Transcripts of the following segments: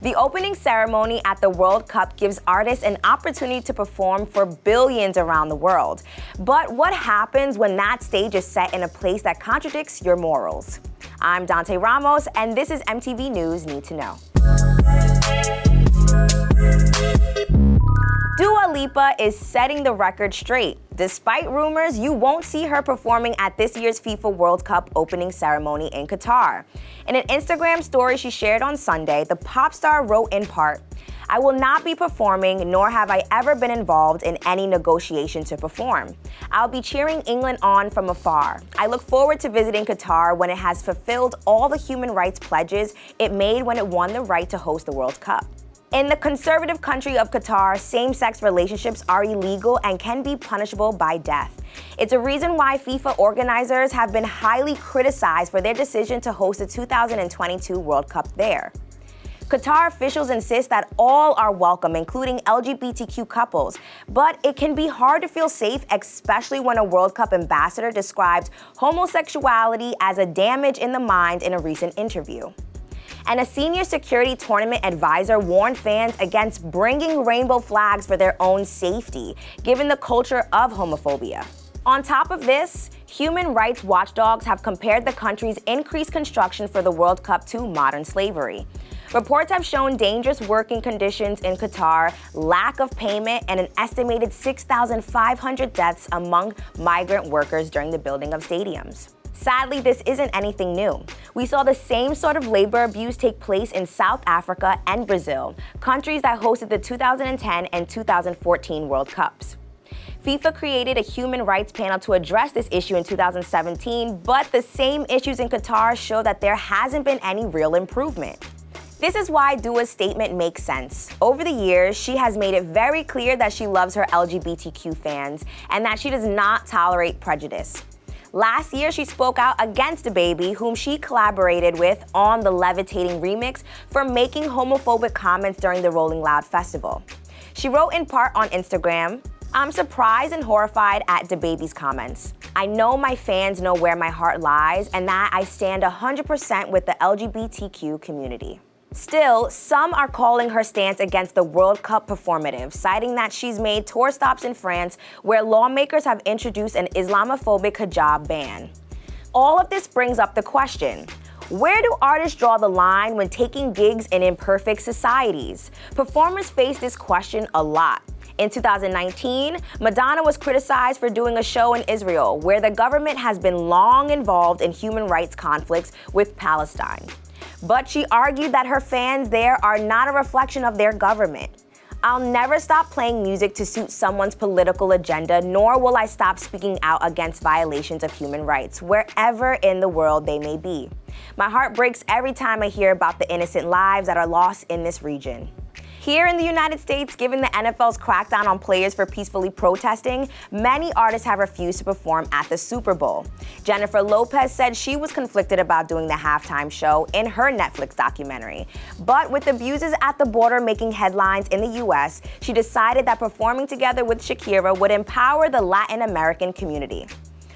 The opening ceremony at the World Cup gives artists an opportunity to perform for billions around the world. But what happens when that stage is set in a place that contradicts your morals? I'm Dante Ramos, and this is MTV News Need to Know. Dua Lipa is setting the record straight. Despite rumors, you won't see her performing at this year's FIFA World Cup opening ceremony in Qatar. In an Instagram story she shared on Sunday, the pop star wrote in part, "I will not be performing, nor have I ever been involved in any negotiation to perform. I'll be cheering England on from afar. I look forward to visiting Qatar when it has fulfilled all the human rights pledges it made when it won the right to host the World Cup." In the conservative country of Qatar, same-sex relationships are illegal and can be punishable by death. It's a reason why FIFA organizers have been highly criticized for their decision to host the 2022 World Cup there. Qatar officials insist that all are welcome, including LGBTQ couples, but it can be hard to feel safe, especially when a World Cup ambassador describes homosexuality as a damage in the mind in a recent interview. And a senior security tournament advisor warned fans against bringing rainbow flags for their own safety, given the culture of homophobia. On top of this, human rights watchdogs have compared the country's increased construction for the World Cup to modern slavery. Reports have shown dangerous working conditions in Qatar, lack of payment, and an estimated 6,500 deaths among migrant workers during the building of stadiums. Sadly, this isn't anything new. We saw the same sort of labor abuse take place in South Africa and Brazil, countries that hosted the 2010 and 2014 World Cups. FIFA created a human rights panel to address this issue in 2017, but the same issues in Qatar show that there hasn't been any real improvement. This is why Dua's statement makes sense. Over the years, she has made it very clear that she loves her LGBTQ fans and that she does not tolerate prejudice. Last year, she spoke out against DaBaby, whom she collaborated with on the Levitating remix, for making homophobic comments during the Rolling Loud festival. She wrote in part on Instagram, "I'm surprised and horrified at DaBaby's comments. I know my fans know where my heart lies and that I stand 100% with the LGBTQ community." Still, some are calling her stance against the World Cup performative, citing that she's made tour stops in France where lawmakers have introduced an Islamophobic hijab ban. All of this brings up the question, where do artists draw the line when taking gigs in imperfect societies? Performers face this question a lot. In 2019, Madonna was criticized for doing a show in Israel, where the government has been long involved in human rights conflicts with Palestine. But she argued that her fans there are not a reflection of their government. "I'll never stop playing music to suit someone's political agenda, nor will I stop speaking out against violations of human rights, wherever in the world they may be. My heart breaks every time I hear about the innocent lives that are lost in this region." Here in the United States, given the NFL's crackdown on players for peacefully protesting, many artists have refused to perform at the Super Bowl. Jennifer Lopez said she was conflicted about doing the halftime show in her Netflix documentary. But with abuses at the border making headlines in the US, she decided that performing together with Shakira would empower the Latin American community.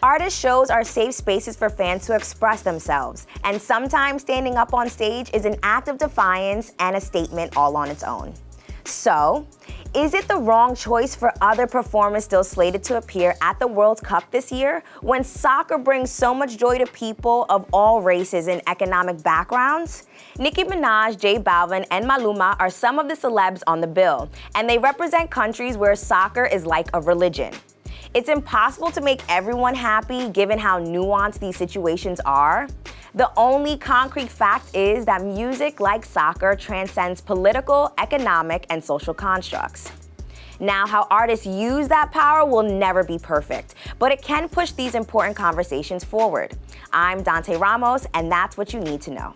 Artist shows are safe spaces for fans to express themselves, and sometimes standing up on stage is an act of defiance and a statement all on its own. So, is it the wrong choice for other performers still slated to appear at the World Cup this year, when soccer brings so much joy to people of all races and economic backgrounds? Nicki Minaj, J Balvin, and Maluma are some of the celebs on the bill, and they represent countries where soccer is like a religion. It's impossible to make everyone happy given how nuanced these situations are. The only concrete fact is that music, like soccer, transcends political, economic, and social constructs. Now, how artists use that power will never be perfect, but it can push these important conversations forward. I'm Dante Ramos, and that's what you need to know.